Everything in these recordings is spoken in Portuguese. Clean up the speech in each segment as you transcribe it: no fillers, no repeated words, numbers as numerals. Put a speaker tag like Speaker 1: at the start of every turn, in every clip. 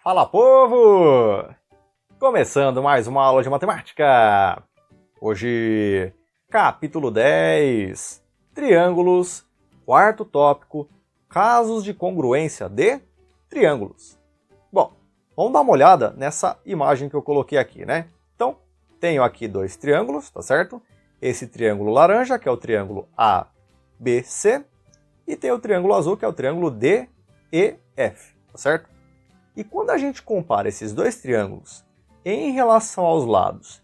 Speaker 1: Fala, povo! Começando mais uma aula de matemática. Hoje, capítulo 10, triângulos, quarto tópico, casos de congruência de triângulos. Bom, vamos dar uma olhada nessa imagem que eu coloquei aqui, né? Então, tenho aqui dois triângulos, tá certo? Esse triângulo laranja, que é o triângulo ABC, e tem o triângulo azul, que é o triângulo DEF, tá certo? E quando a gente compara esses dois triângulos em relação aos lados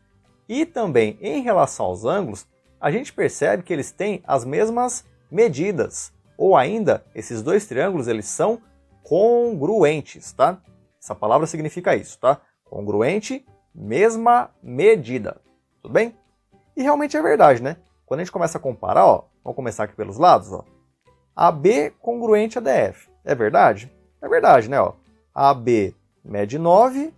Speaker 1: e também em relação aos ângulos, a gente percebe que eles têm as mesmas medidas, ou ainda, esses dois triângulos eles são congruentes, tá? Essa palavra significa isso, tá? Congruente, mesma medida, tudo bem? E realmente é verdade, né? Quando a gente começa a comparar, ó, vamos começar aqui pelos lados, ó. AB congruente a DF, é verdade? É verdade, né? Ó. AB mede 9,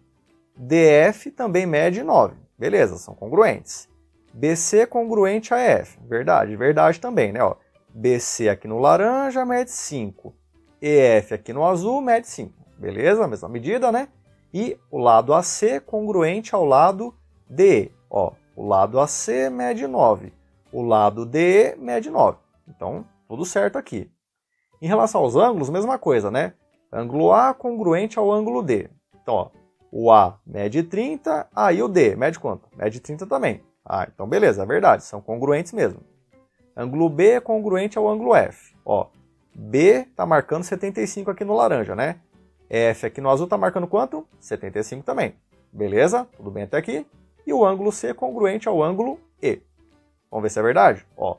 Speaker 1: DF também mede 9. Beleza, são congruentes. BC congruente a EF. Verdade, verdade também, né? Ó, BC aqui no laranja mede 5. EF aqui no azul mede 5. Beleza, mesma medida, né? E o lado AC congruente ao lado DE. Ó, o lado AC mede 9. O lado DE mede 9. Então, tudo certo aqui. Em relação aos ângulos, mesma coisa, né? Ângulo A congruente ao ângulo D. Então, ó, o A mede 30, e o D mede quanto? Mede 30 também. Então beleza, é verdade, são congruentes mesmo. Ângulo B é congruente ao ângulo F. Ó, B está marcando 75 aqui no laranja, né? F aqui no azul está marcando quanto? 75 também. Beleza? Tudo bem até aqui? E o ângulo C é congruente ao ângulo E. Vamos ver se é verdade? Ó,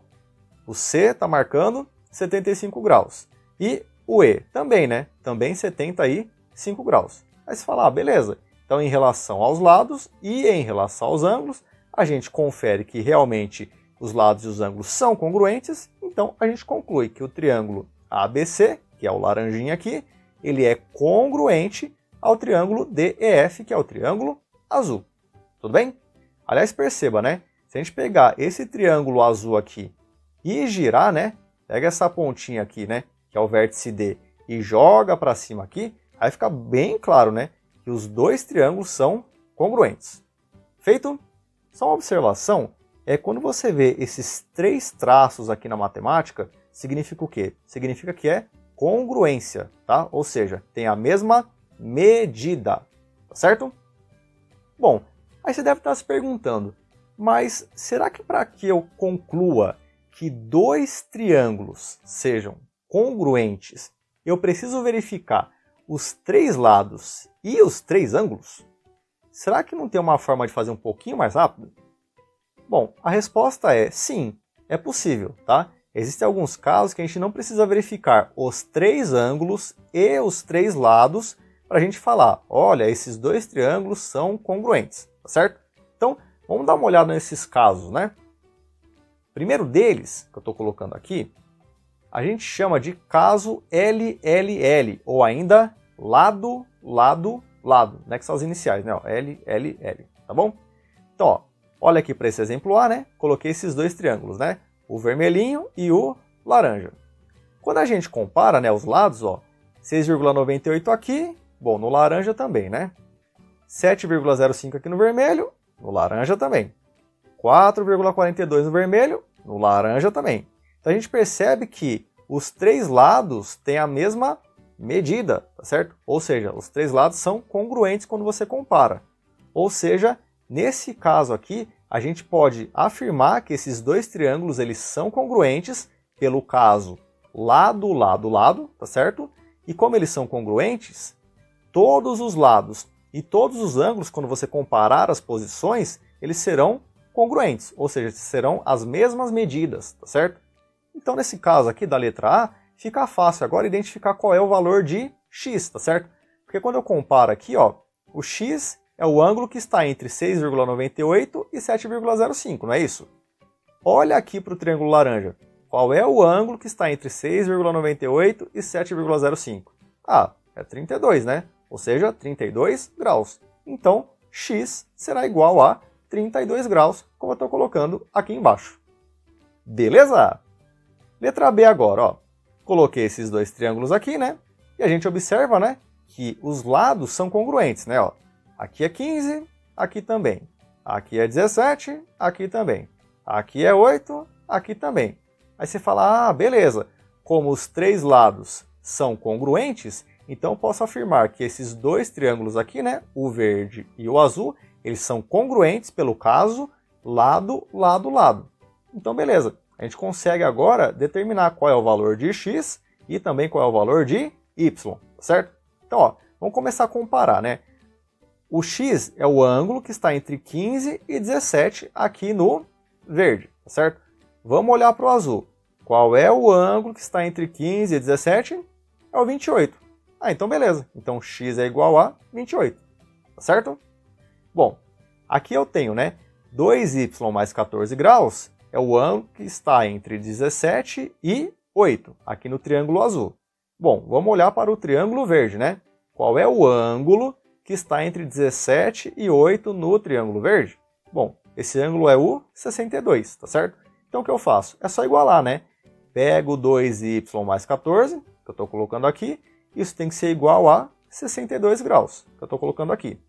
Speaker 1: o C está marcando 75 graus. E o E também, né? Também 75 graus. Aí você fala, beleza. Então, em relação aos lados e em relação aos ângulos, a gente confere que realmente os lados e os ângulos são congruentes. Então, a gente conclui que o triângulo ABC, que é o laranjinha aqui, ele é congruente ao triângulo DEF, que é o triângulo azul. Tudo bem? Aliás, perceba, né? Se a gente pegar esse triângulo azul aqui e girar, né? Pega essa pontinha aqui, né? Que é o vértice D, e joga para cima aqui, aí fica bem claro, né? Que os dois triângulos são congruentes. Feito? Só uma observação, quando você vê esses três traços aqui na matemática, significa o quê? Significa que é congruência, tá? Ou seja, tem a mesma medida, tá certo? Bom, aí você deve estar se perguntando, mas será que para que eu conclua que dois triângulos sejam congruentes, eu preciso verificar os três lados e os três ângulos? Será que não tem uma forma de fazer um pouquinho mais rápido? Bom, a resposta é sim, é possível, tá? Existem alguns casos que a gente não precisa verificar os três ângulos e os três lados para a gente falar, olha, esses dois triângulos são congruentes, tá certo? Então, vamos dar uma olhada nesses casos, né? O primeiro deles, que eu estou colocando aqui, a gente chama de caso LLL, ou ainda lado, lado, lado, né? Que são as iniciais, né? Ó, LLL, tá bom? Então, ó, olha aqui para esse exemplo A, né? Coloquei esses dois triângulos, né? O vermelhinho e o laranja. Quando a gente compara, né, os lados, ó, 6,98 aqui, bom, no laranja também, né? 7,05 aqui no vermelho, no laranja também. 4,42 no vermelho, no laranja também. Então a gente percebe que os três lados têm a mesma medida, tá certo? Ou seja, os três lados são congruentes quando você compara. Ou seja, nesse caso aqui, a gente pode afirmar que esses dois triângulos eles são congruentes pelo caso lado, lado, lado, tá certo? E como eles são congruentes, todos os lados e todos os ângulos, quando você comparar as posições, eles serão congruentes, ou seja, serão as mesmas medidas, tá certo? Então, nesse caso aqui da letra A, fica fácil agora identificar qual é o valor de x, tá certo? Porque quando eu comparo aqui, ó, o x é o ângulo que está entre 6,98 e 7,05, não é isso? Olha aqui para o triângulo laranja. Qual é o ângulo que está entre 6,98 e 7,05? É 32, né? Ou seja, 32 graus. Então, x será igual a 32 graus, como eu estou colocando aqui embaixo. Beleza? Letra B agora, ó. Coloquei esses dois triângulos aqui, né? E a gente observa, né, que os lados são congruentes, né? Ó, aqui é 15, aqui também. Aqui é 17, aqui também. Aqui é 8, aqui também. Aí você fala, ah, beleza. Como os três lados são congruentes, então eu posso afirmar que esses dois triângulos aqui, né, o verde e o azul, eles são congruentes pelo caso lado, lado, lado. Então, beleza. A gente consegue agora determinar qual é o valor de x e também qual é o valor de y, certo? Então, ó, vamos começar a comparar, né? O x é o ângulo que está entre 15 e 17 aqui no verde, certo? Vamos olhar para o azul. Qual é o ângulo que está entre 15 e 17? É o 28. Ah, então beleza. Então x é igual a 28, tá certo? Bom, aqui eu tenho, né, 2y mais 14 graus é o ângulo que está entre 17 e 8, aqui no triângulo azul. Bom, vamos olhar para o triângulo verde, né? Qual é o ângulo que está entre 17 e 8 no triângulo verde? Bom, esse ângulo é o 62, tá certo? Então o que eu faço? É só igualar, né? Pego 2y mais 14, que eu estou colocando aqui, isso tem que ser igual a 62 graus, que eu estou colocando aqui.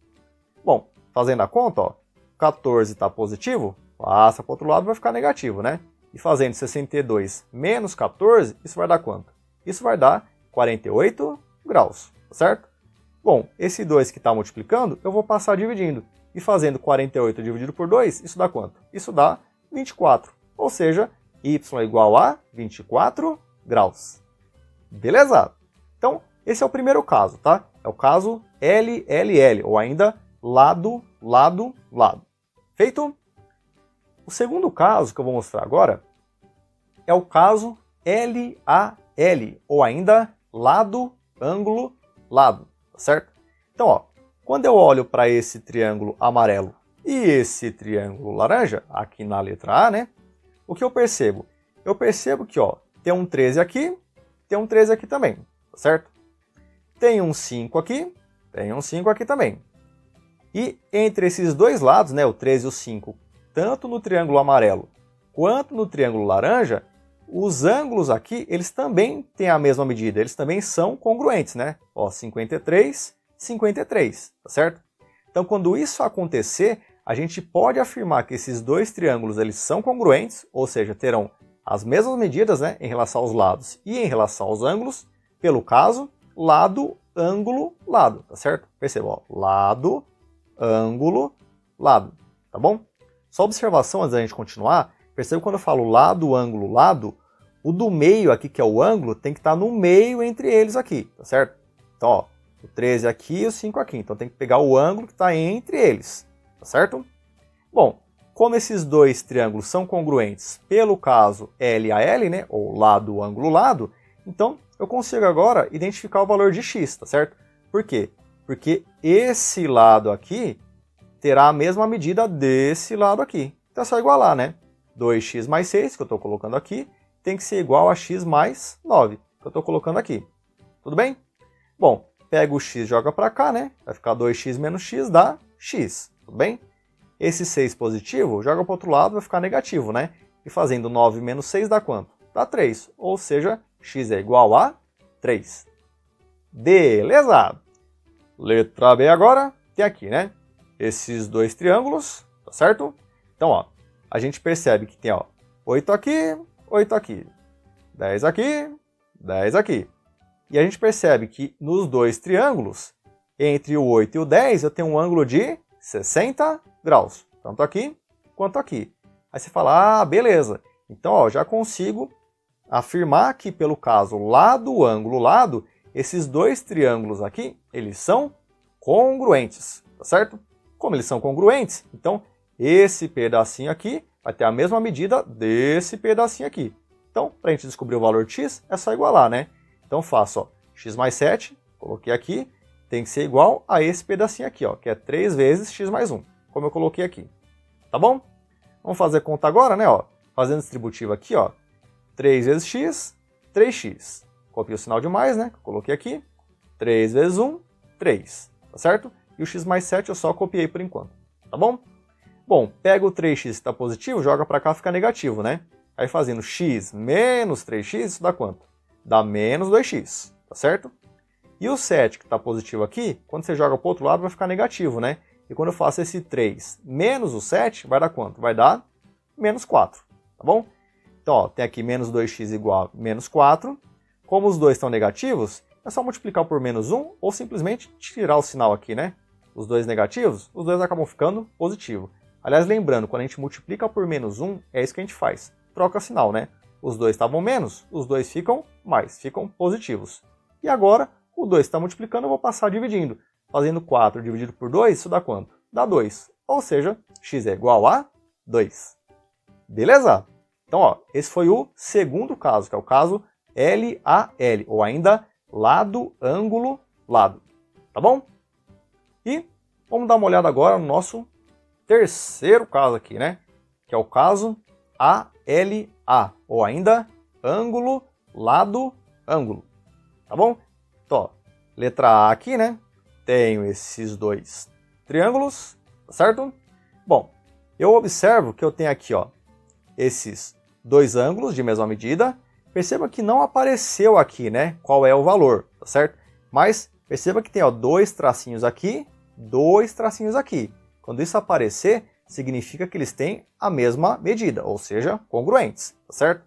Speaker 1: Bom, fazendo a conta, ó, 14 está positivo, passa para o outro lado, vai ficar negativo, né? E fazendo 62 menos 14, isso vai dar quanto? Isso vai dar 48 graus, certo? Bom, esse 2 que está multiplicando, eu vou passar dividindo. E fazendo 48 dividido por 2, isso dá quanto? Isso dá 24. Ou seja, y é igual a 24 graus. Beleza? Então, esse é o primeiro caso, tá? É o caso LLL, ou ainda lado, lado, lado. Feito? O segundo caso que eu vou mostrar agora é o caso LAL, ou ainda lado, ângulo, lado, tá certo? Então, ó, quando eu olho para esse triângulo amarelo e esse triângulo laranja, aqui na letra A, né? O que eu percebo? Eu percebo que, ó, tem um 13 aqui, tem um 13 aqui também, tá certo? Tem um 5 aqui, tem um 5 aqui também. E entre esses dois lados, né, o 13 e o 5, tanto no triângulo amarelo quanto no triângulo laranja, os ângulos aqui, eles também têm a mesma medida, eles também são congruentes, né? Ó, 53, 53, tá certo? Então, quando isso acontecer, a gente pode afirmar que esses dois triângulos, eles são congruentes, ou seja, terão as mesmas medidas, né, em relação aos lados e em relação aos ângulos, pelo caso, lado, ângulo, lado, tá certo? Perceba, ó, lado, ângulo, lado, tá bom? Só observação antes da gente continuar, perceba que quando eu falo lado, ângulo, lado, o do meio aqui, que é o ângulo, tem que estar no meio entre eles aqui, tá certo? Então, ó, o 13 aqui e o 5 aqui, então tem que pegar o ângulo que está entre eles, tá certo? Bom, como esses dois triângulos são congruentes pelo caso LAL, né, ou lado, ângulo, lado, então eu consigo agora identificar o valor de x, tá certo? Por quê? Porque esse lado aqui terá a mesma medida desse lado aqui. Então é só igualar, né? 2x mais 6, que eu estou colocando aqui, tem que ser igual a x mais 9, que eu estou colocando aqui. Tudo bem? Bom, pega o x e joga para cá, né? Vai ficar 2x menos x dá x, tudo bem? Esse 6 positivo joga para o outro lado, vai ficar negativo, né? E fazendo 9 menos 6 dá quanto? Dá 3, ou seja, x é igual a 3. Beleza? Letra B agora, tem aqui, né? Esses dois triângulos, tá certo? Então, ó, a gente percebe que tem, ó, 8 aqui, 8 aqui, 10 aqui, 10 aqui. E a gente percebe que nos dois triângulos, entre o 8 e o 10, eu tenho um ângulo de 60 graus, tanto aqui quanto aqui. Aí você fala, ah, beleza. Então, ó, já consigo afirmar que pelo caso lado, ângulo, lado, esses dois triângulos aqui, eles são congruentes, tá certo? Como eles são congruentes, então esse pedacinho aqui vai ter a mesma medida desse pedacinho aqui. Então, para a gente descobrir o valor de x, é só igualar, né? Então faço, ó, x mais 7, coloquei aqui, tem que ser igual a esse pedacinho aqui, ó, que é 3 vezes x mais 1, como eu coloquei aqui. Tá bom? Vamos fazer conta agora, né? Ó, fazendo distributivo aqui, ó, 3 vezes x, 3x. Copiei o sinal de mais, né? Coloquei aqui. 3 vezes 1, 3. Tá certo? E o x mais 7 eu só copiei por enquanto. Tá bom? Bom, pega o 3x que está positivo, joga para cá, fica negativo, né? Aí fazendo x menos 3x, isso dá quanto? Dá menos 2x. Tá certo? E o 7 que está positivo aqui, quando você joga para o outro lado vai ficar negativo, né? E quando eu faço esse 3 menos o 7, vai dar quanto? Vai dar menos 4, tá bom? Então, ó, tem aqui menos 2x igual a menos 4. Como os dois estão negativos, é só multiplicar por menos 1 ou simplesmente tirar o sinal aqui, né? Os dois negativos, os dois acabam ficando positivo. Aliás, lembrando, quando a gente multiplica por menos 1, é isso que a gente faz. Troca sinal, né? Os dois estavam menos, os dois ficam mais, ficam positivos. E agora, o 2 está multiplicando, eu vou passar dividindo. Fazendo 4 dividido por 2, isso dá quanto? Dá 2. Ou seja, x é igual a 2. Beleza? Então, ó, esse foi o segundo caso, que é o caso LAL, ou ainda lado, ângulo, lado. Tá bom? E vamos dar uma olhada agora no nosso terceiro caso aqui, né? Que é o caso ALA, ou ainda ângulo, lado, ângulo. Tá bom? Então, ó, letra A aqui, né? Tenho esses dois triângulos, tá certo? Bom, eu observo que eu tenho aqui, ó, esses dois ângulos de mesma medida. Perceba que não apareceu aqui, né? Qual é o valor, tá certo? Mas perceba que tem, ó, dois tracinhos aqui, dois tracinhos aqui. Quando isso aparecer, significa que eles têm a mesma medida, ou seja, congruentes, tá certo?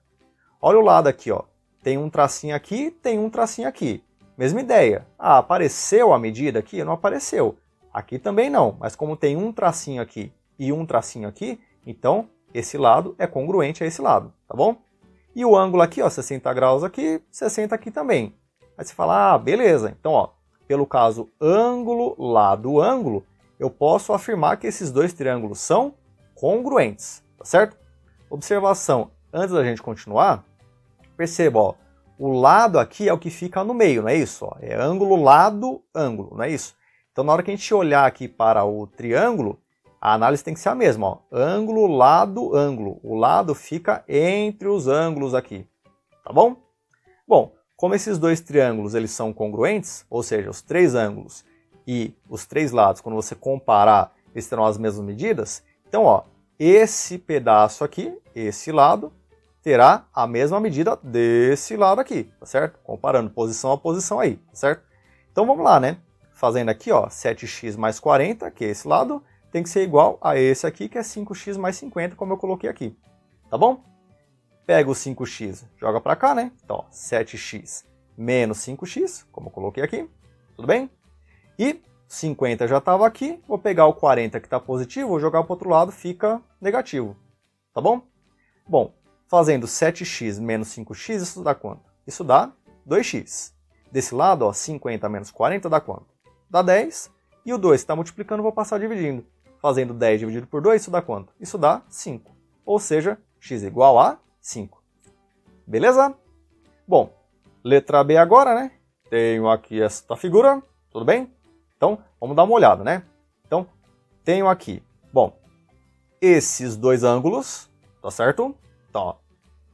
Speaker 1: Olha o lado aqui, ó. Tem um tracinho aqui, tem um tracinho aqui. Mesma ideia. Ah, apareceu a medida aqui? Não apareceu. Aqui também não, mas como tem um tracinho aqui e um tracinho aqui, então esse lado é congruente a esse lado, tá bom? E o ângulo aqui, ó, 60 graus aqui, 60 aqui também. Aí você fala, ah, beleza. Então, ó, pelo caso ângulo, lado, ângulo, eu posso afirmar que esses dois triângulos são congruentes, tá certo? Observação, antes da gente continuar, perceba, ó, o lado aqui é o que fica no meio, não é isso? Ó, é ângulo, lado, ângulo, não é isso? Então, na hora que a gente olhar aqui para o triângulo, a análise tem que ser a mesma, ó. Ângulo, lado, ângulo. O lado fica entre os ângulos aqui, tá bom? Bom, como esses dois triângulos eles são congruentes, ou seja, os três ângulos e os três lados, quando você comparar, eles terão as mesmas medidas. Então, ó, esse pedaço aqui, esse lado, terá a mesma medida desse lado aqui, tá certo? Comparando posição a posição aí, tá certo? Então, vamos lá, né? Fazendo aqui, ó, 7x mais 40, que é esse lado, tem que ser igual a esse aqui, que é 5x mais 50, como eu coloquei aqui. Tá bom? Pega o 5x, joga para cá, né? Então, ó, 7x menos 5x, como eu coloquei aqui. Tudo bem? E 50 já estava aqui. Vou pegar o 40 que está positivo, vou jogar para o outro lado, fica negativo. Tá bom? Bom, fazendo 7x menos 5x, isso dá quanto? Isso dá 2x. Desse lado, ó, 50 menos 40 dá quanto? Dá 10. E o 2 está multiplicando, vou passar dividindo. Fazendo 10 dividido por 2, isso dá quanto? Isso dá 5. Ou seja, x igual a 5. Beleza? Bom, letra B agora, né? Tenho aqui esta figura, tudo bem? Então, vamos dar uma olhada, né? Então, tenho aqui, bom, esses dois ângulos, tá certo? Então, ó,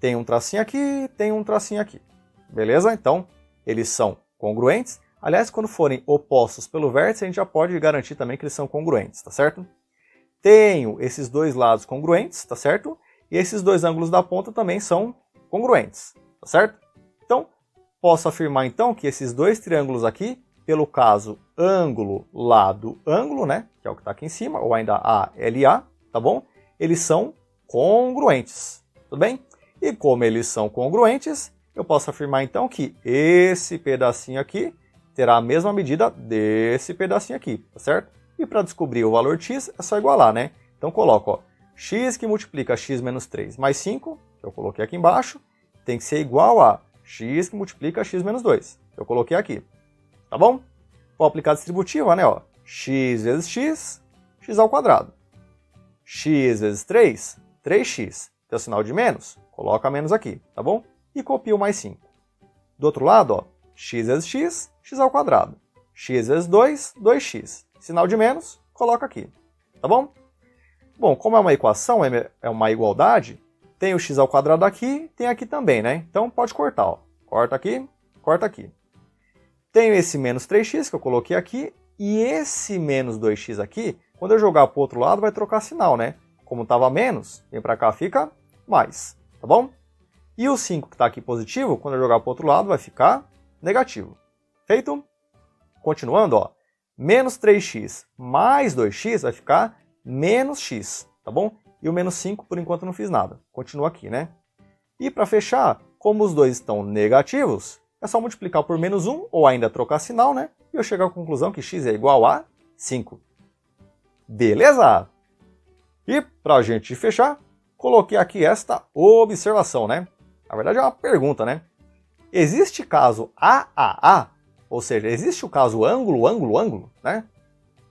Speaker 1: tem um tracinho aqui, tem um tracinho aqui. Beleza? Então, eles são congruentes. Aliás, quando forem opostos pelo vértice, a gente já pode garantir também que eles são congruentes, tá certo? Tenho esses dois lados congruentes, tá certo? E esses dois ângulos da ponta também são congruentes, tá certo? Então, posso afirmar então que esses dois triângulos aqui, pelo caso ângulo, lado, ângulo, né? Que é o que está aqui em cima, ou ainda ALA, tá bom? Eles são congruentes, tudo bem? E como eles são congruentes, eu posso afirmar então que esse pedacinho aqui terá a mesma medida desse pedacinho aqui, tá certo? E para descobrir o valor x, é só igualar, né? Então coloco, ó, x que multiplica x menos 3 mais 5, que eu coloquei aqui embaixo, tem que ser igual a x que multiplica x menos 2, que eu coloquei aqui. Tá bom? Vou aplicar a distributiva, né? Ó, x vezes x, x ao quadrado. X vezes 3, 3x. Tem o sinal de menos? Coloca menos aqui, tá bom? E copia o mais 5. Do outro lado, ó, x vezes x, x ao quadrado. X vezes 2, 2x. Sinal de menos, coloca aqui. Tá bom? Bom, como é uma equação, é uma igualdade, tem o x ao quadrado aqui, tem aqui também, né? Então pode cortar, ó. Corta aqui, corta aqui. Tenho esse menos 3x que eu coloquei aqui, e esse menos 2x aqui, quando eu jogar para o outro lado, vai trocar sinal, né? Como estava menos, vem para cá, fica mais, tá bom? E o 5 que está aqui positivo, quando eu jogar para o outro lado, vai ficar negativo. Feito? continuando, ó, menos 3x mais 2x vai ficar menos x, tá bom? E o menos 5, por enquanto, não fiz nada. Continua aqui, né? E para fechar, como os dois estão negativos, é só multiplicar por menos 1, ou ainda trocar sinal, né? E eu chego à conclusão que x é igual a 5. Beleza? E para a gente fechar, coloquei aqui esta observação, né? Na verdade é uma pergunta, né? Existe caso AAA, ou seja, existe o caso ângulo, ângulo, ângulo, né?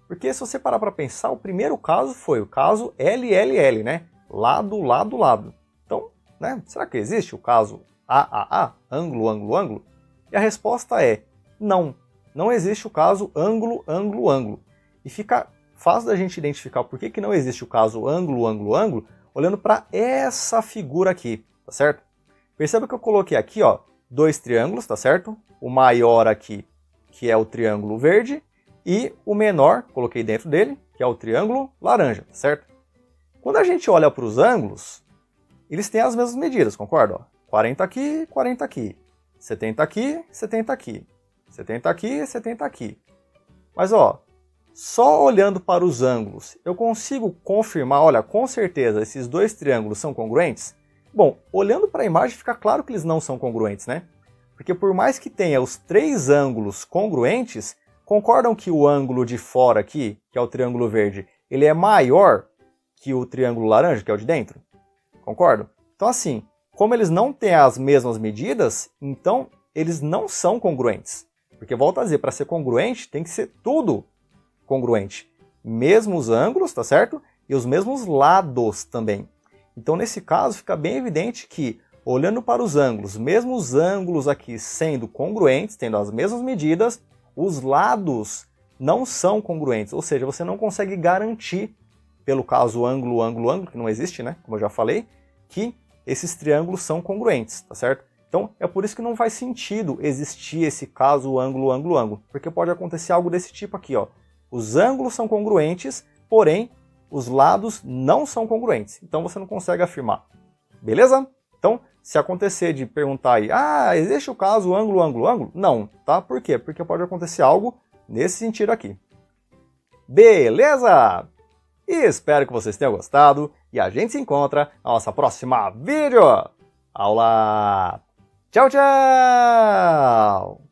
Speaker 1: Porque se você parar para pensar, o primeiro caso foi o caso LLL, né? Lado, lado, lado. Então, né? Será que existe o caso AAA, ângulo, ângulo, ângulo? E a resposta é não. Não existe o caso ângulo, ângulo, ângulo. E fica fácil da gente identificar por que não existe o caso ângulo, ângulo, ângulo, olhando para essa figura aqui, tá certo? Perceba que eu coloquei aqui, ó, dois triângulos, tá certo? O maior aqui, que é o triângulo verde, e o menor, coloquei dentro dele, que é o triângulo laranja, tá certo? Quando a gente olha para os ângulos, eles têm as mesmas medidas, concorda? Ó, 40 aqui, 40 aqui, 70 aqui, 70 aqui, 70 aqui, 70 aqui. Mas, ó, só olhando para os ângulos, eu consigo confirmar, olha, com certeza esses dois triângulos são congruentes? Bom, olhando para a imagem fica claro que eles não são congruentes, né? Porque por mais que tenha os três ângulos congruentes, concordam que o ângulo de fora aqui, que é o triângulo verde, ele é maior que o triângulo laranja, que é o de dentro? Concordam? Então assim, como eles não têm as mesmas medidas, então eles não são congruentes. Porque, volto a dizer, para ser congruente tem que ser tudo congruente. Mesmos ângulos, tá certo? E os mesmos lados também. Então, nesse caso, fica bem evidente que, olhando para os ângulos, mesmo os ângulos aqui sendo congruentes, tendo as mesmas medidas, os lados não são congruentes. Ou seja, você não consegue garantir, pelo caso ângulo, ângulo, ângulo, que não existe, né? Como eu já falei, que esses triângulos são congruentes, tá certo? Então, é por isso que não faz sentido existir esse caso ângulo, ângulo, ângulo. Porque pode acontecer algo desse tipo aqui, ó. Os ângulos são congruentes, porém, os lados não são congruentes. Então, você não consegue afirmar. Beleza? Então, se acontecer de perguntar aí, existe o caso ângulo, ângulo, ângulo? Não, tá? Por quê? Porque pode acontecer algo nesse sentido aqui. Beleza? E espero que vocês tenham gostado. E a gente se encontra na nossa próxima vídeo. Aula! Tchau, tchau!